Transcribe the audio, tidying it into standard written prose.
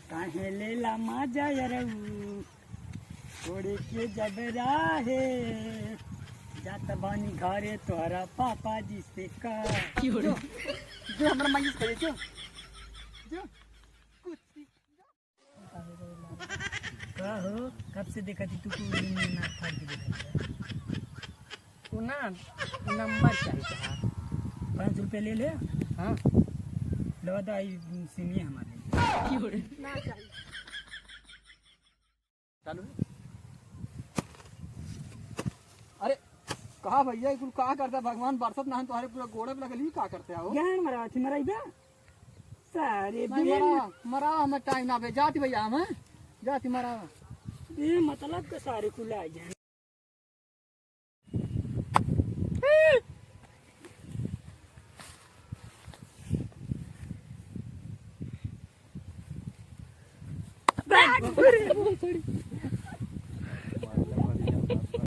काहे लेला माजा यरऊ छोड़े के जब राहे जात बानी घरे तोहरा पापा जी से का जो हमरा मांगी करे जो का हो कब से देखा थी तू पूरी ना फाड़ के देखा तू ना नंबर चाहिए 5 रुपये ले ले। हाँ लवा तो आई सीनिए हमारे ना चाहिए चालू है। अरे कहा भैया कुल कहा करता भगवान बरसत ना तुम्हारे पूरा गोड़े पे लगल ही का करते हो ज्ञान मरा थी मराई बे सारे मरा हमें टाइम ना बे जाती भैया हम जाती मरा ये मतलब के सारे खुला आ जाए सॉरी